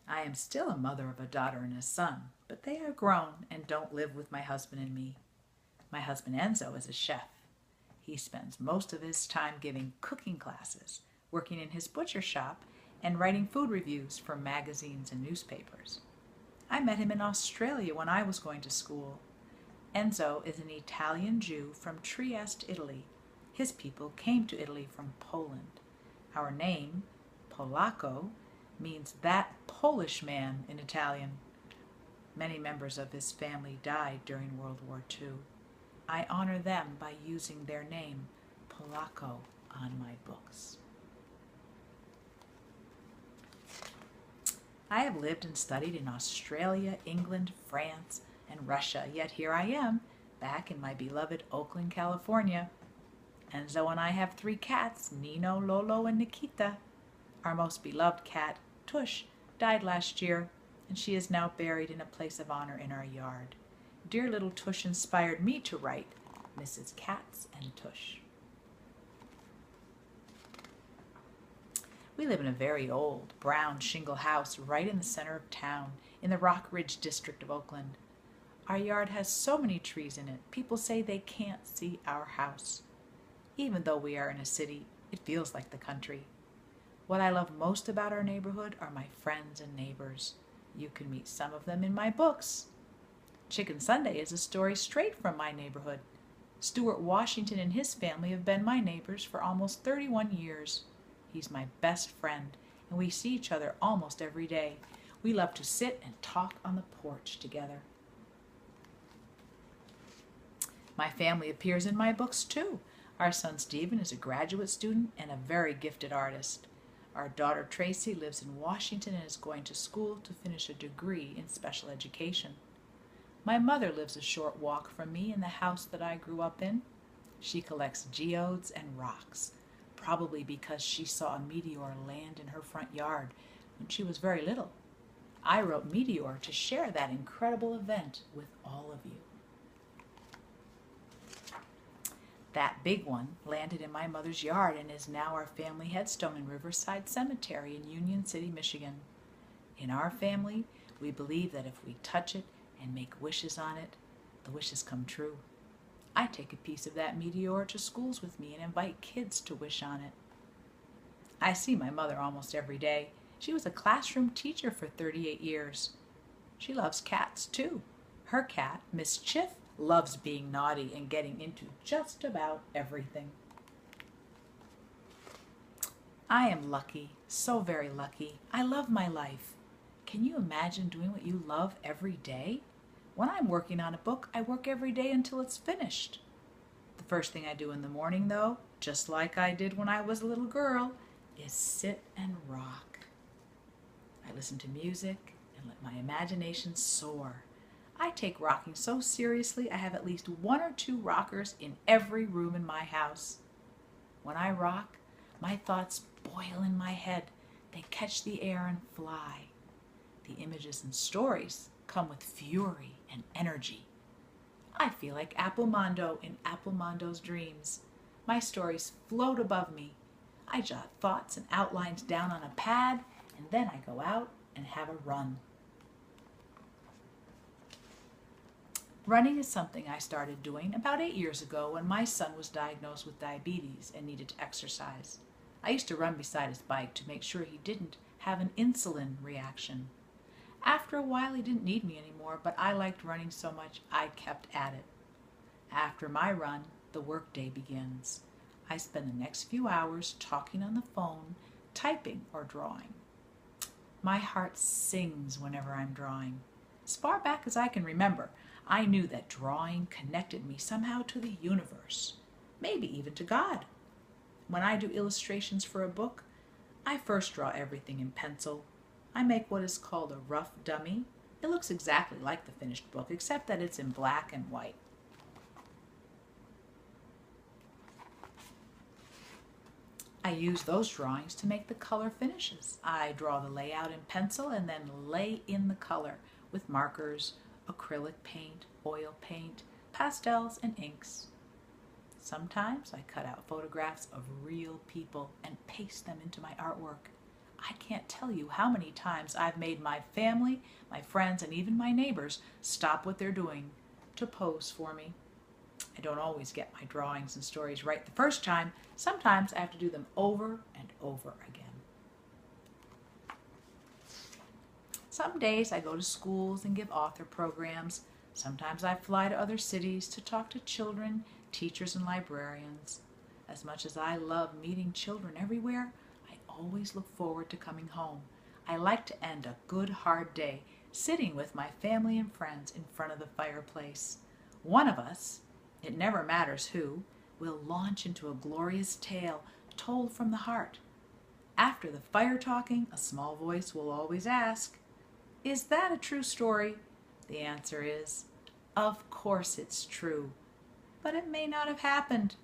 I am still a mother of a daughter and a son, but they are grown and don't live with my husband and me. My husband Enzo is a chef. He spends most of his time giving cooking classes, working in his butcher shop, and writing food reviews for magazines and newspapers. I met him in Australia when I was going to school. Enzo is an Italian Jew from Trieste, Italy. His people came to Italy from Poland. Our name, Polacco, means that Polish man in Italian. Many members of his family died during World War II. I honor them by using their name, Polacco, on my books. I have lived and studied in Australia, England, France, and Russia, yet here I am, back in my beloved Oakland, California. Enzo and I have 3 cats, Nino, Lolo, and Nikita. Our most beloved cat, Tush, died last year, and she is now buried in a place of honor in our yard. Dear little Tush inspired me to write Mrs. Katz and Tush. We live in a very old, brown shingle house right in the center of town, in the Rock Ridge district of Oakland. Our yard has so many trees in it, people say they can't see our house. Even though we are in a city, it feels like the country. What I love most about our neighborhood are my friends and neighbors. You can meet some of them in my books. Chicken Sunday is a story straight from my neighborhood. Stuart Washington and his family have been my neighbors for almost 31 years. He's my best friend, and we see each other almost every day. We love to sit and talk on the porch together. My family appears in my books too. Our son Stephen is a graduate student and a very gifted artist. Our daughter Tracy lives in Washington and is going to school to finish a degree in special education. My mother lives a short walk from me in the house that I grew up in. She collects geodes and rocks, probably because she saw a meteor land in her front yard when she was very little. I wrote Meteor to share that incredible event with all of you. That big one landed in my mother's yard and is now our family headstone in Riverside Cemetery in Union City, Michigan. In our family, we believe that if we touch it and make wishes on it, the wishes come true. I take a piece of that meteor to schools with me and invite kids to wish on it. I see my mother almost every day. She was a classroom teacher for 38 years. She loves cats too. Her cat, Miss Chiff, loves being naughty and getting into just about everything. I am lucky, so very lucky. I love my life. Can you imagine doing what you love every day? When I'm working on a book, I work every day until it's finished. The first thing I do in the morning, though, just like I did when I was a little girl, is sit and rock. I listen to music and let my imagination soar. I take rocking so seriously, I have at least 1 or 2 rockers in every room in my house. When I rock, my thoughts boil in my head. They catch the air and fly. The images and stories come with fury and energy. I feel like Applemondo in Applemondo's dreams. My stories float above me. I jot thoughts and outlines down on a pad, and then I go out and have a run. Running is something I started doing about 8 years ago when my son was diagnosed with diabetes and needed to exercise. I used to run beside his bike to make sure he didn't have an insulin reaction. After a while, he didn't need me anymore, but I liked running so much I kept at it. After my run, the workday begins. I spend the next few hours talking on the phone, typing, or drawing. My heart sings whenever I'm drawing. As far back as I can remember, I knew that drawing connected me somehow to the universe, maybe even to God. When I do illustrations for a book, I first draw everything in pencil. I make what is called a rough dummy. It looks exactly like the finished book, except that it's in black and white. I use those drawings to make the color finishes. I draw the layout in pencil and then lay in the color with markers, acrylic paint, oil paint, pastels, and inks. Sometimes I cut out photographs of real people and paste them into my artwork. I can't tell you how many times I've made my family, my friends, and even my neighbors stop what they're doing to pose for me. I don't always get my drawings and stories right the first time. Sometimes I have to do them over and over again. Some days I go to schools and give author programs. Sometimes I fly to other cities to talk to children, teachers, and librarians. As much as I love meeting children everywhere, I always look forward to coming home. I like to end a good hard day sitting with my family and friends in front of the fireplace. One of us, it never matters who, will launch into a glorious tale told from the heart. After the fire talking, a small voice will always ask, "Is that a true story?" The answer is, "Of course it's true. But it may not have happened.